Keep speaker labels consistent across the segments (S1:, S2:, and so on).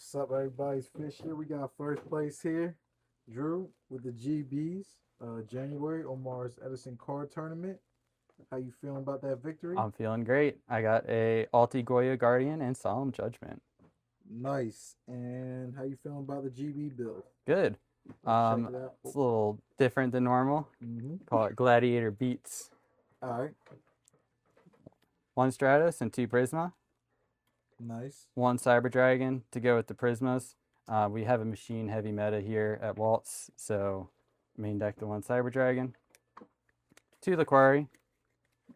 S1: What's up, everybody's Fish here. We got first place here, Drew with the GBs. January Omar's Edison Card Tournament. How you feeling about that victory?
S2: I'm feeling great. I got a Alti Goya Guardian and Solemn Judgment.
S1: Nice. And how you feeling about the GB build?
S2: Good.
S1: Let's check it out.
S2: It's a little different than normal. Call it Gladiator Beats.
S1: All right.
S2: One Stratos and two Prisma.
S1: Nice.
S2: One Cyber Dragon to go with the Prismas. We have a machine heavy meta here at Waltz, so main deck the one Cyber Dragon. Two Laquari.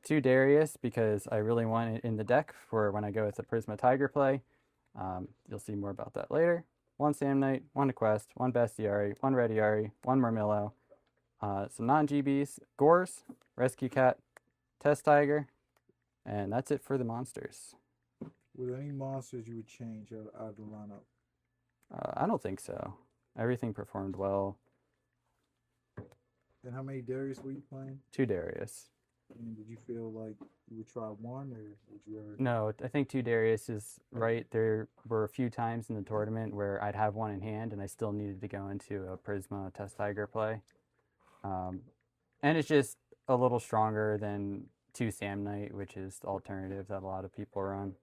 S2: Two Darius because I really want it in the deck for when I go with the Prisma Tiger play. You'll see more about that later. One Sam Knight, one Quest, one Bestiary, one Rediari, one Murmillo, some non-GBs, Gores, Rescue Cat, Test Tiger, and that's it for the monsters.
S1: With any monsters you would change out of the lineup?
S2: I don't think so. Everything performed well.
S1: And how many Darius were you playing?
S2: Two Darius.
S1: And did you feel like you would try one, or would you ever?
S2: No, I think two Darius is right. There were a few times in the tournament where I'd have one in hand and I still needed to go into a Prisma Test Tiger play. And it's just a little stronger than two Sam Knight, which is the alternative that a lot of people run.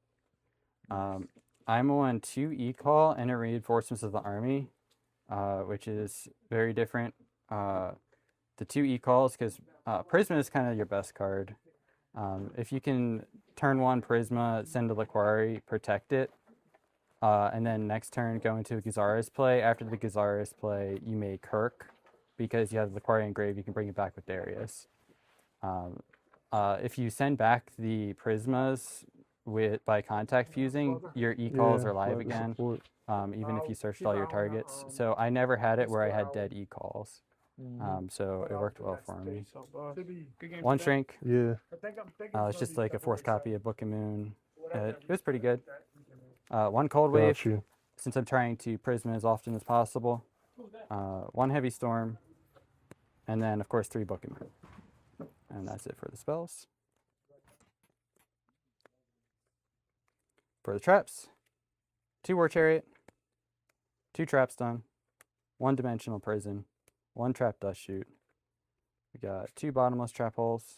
S2: I'm on two E-Call and a Reinforcements of the Army, which is very different. The two E-Calls, because Prisma is kind of your best card. If you can turn one Prisma, send a Laquari, protect it, and then next turn go into a Gazara's play. After the Gazara's play, you may Kirk, because you have Laquari engraved, you can bring it back with Darius. If you send back the Prismas by contact fusing, your E-Calls are live again, even if you searched all your targets. So I never had it where I had dead E-Calls. So it worked well for me. One Shrink.
S3: Yeah.
S2: It's just like a fourth copy of Book and Moon. It was pretty good. One Cold Wave, since I'm trying to Prisma as often as possible. One Heavy Storm. And then, of course, three Book and Moon. And that's it for the spells. For the traps, two War Chariot, two Trap Stun, one Dimensional Prison, one Trap Dust Chute. We got two Bottomless Trap Holes,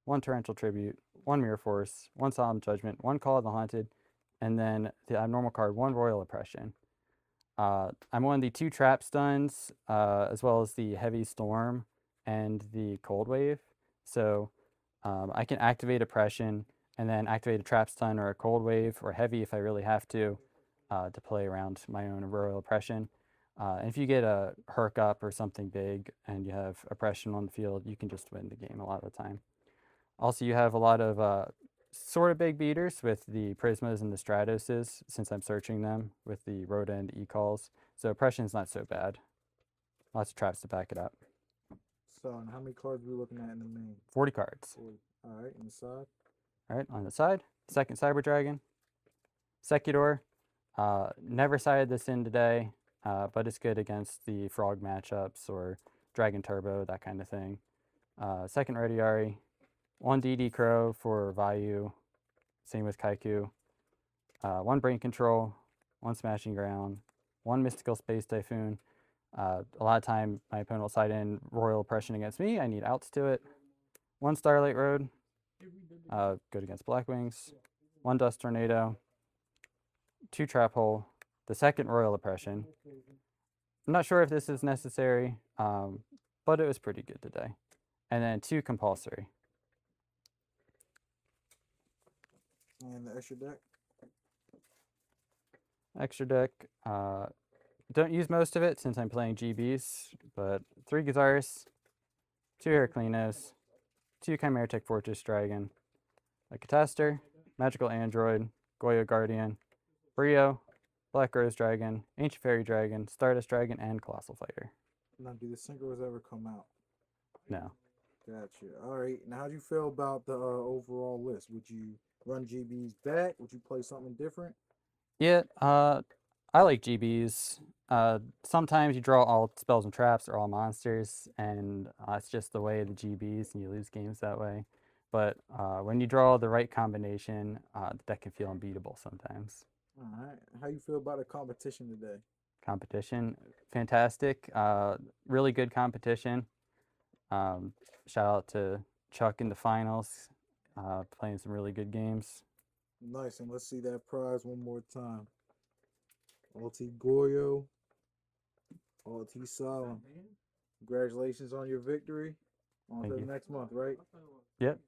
S2: one Torrential Tribute, one Mirror Force, one Solemn Judgment, one Call of the Haunted, and then the abnormal card, one Royal Oppression. I'm on the two Trap Stuns, as well as the Heavy Storm and the Cold Wave. So I can activate Oppression and then activate a Trap Stun or a Cold Wave or Heavy if I really have to play around my own Royal Oppression. And if you get a Herc up or something big and you have Oppression on the field, you can just win the game a lot of the time. Also, you have a lot of sort of big beaters with the Prismas and the Stratoses, since I'm searching them with the Rhoda and E-Calls. So Oppression's not so bad. Lots of traps to back it up.
S1: So, and how many cards are we looking at in the main?
S2: 40 cards.
S1: 40. All right, inside.
S2: All right, on the side, second Cyber Dragon, Secutor. Never sided this in today, but it's good against the Frog matchups or Dragon Turbo, that kind of thing. Second Rediari, one DD Crow for Vayu, same with Kaiku. One Brain Control, one Smashing Ground, one Mystical Space Typhoon. A lot of time my opponent will side in Royal Oppression against me. I need outs to it. One Starlight Road, good against Blackwings. One Dust Tornado, two Trap Hole, the second Royal Oppression. I'm not sure if this is necessary, but it was pretty good today. And then two Compulsory.
S1: And the extra deck?
S2: Extra deck, don't use most of it since I'm playing GBs, but three Gazars, two Heraclinos, two Chimeritic Fortress Dragon, a Cataster, Magical Android, Goya Guardian, Brio, Black Rose Dragon, Ancient Fairy Dragon, Stardust Dragon, and Colossal Fighter.
S1: Now, do the synchros ever come out?
S2: No.
S1: Gotcha. All right. Now, how do you feel about the overall list? Would you run GBs back? Would you play something different?
S2: Yeah, I like GBs. Sometimes you draw all spells and traps or all monsters, and it's just the way of the GBs, and you lose games that way. But when you draw the right combination, the deck can feel unbeatable sometimes.
S1: All right. How you feel about the competition today?
S2: Competition, fantastic. Really good competition. Shout out to Chuck in the finals, playing some really good games.
S1: Nice. And let's see that prize one more time. Alti Goyo, Alti Salam. Congratulations on your victory. On
S2: Thank
S1: to the
S2: you.
S1: next month, right?
S2: Yep.